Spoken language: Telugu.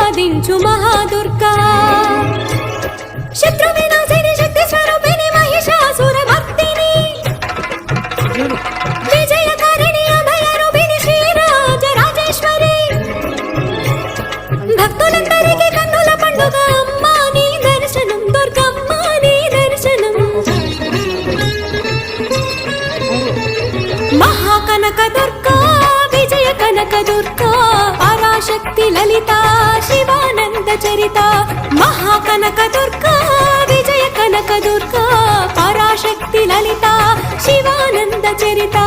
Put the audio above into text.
ప్రసాదించు మహాదుర్గా శత్రు వినాశిని శక్తి స్వరూపిణి మహిషాసురమర్దిని విజయకారిణి అభయరూపిణి శ్రీరాజరాజేశ్వరి భక్తులందరికీ కన్నుల పండుగ అమ్మా నీ దర్శనం దుర్గమ్మ నీ దర్శనం మహాకనక దుర్గా విజయ కనక దుర్గా పరాశక్తి లలిత శివానంద చరిత మహాకనక దుర్గా విజయ కనక దుర్గా పరాశక్తి లలిత శివానంద చరిత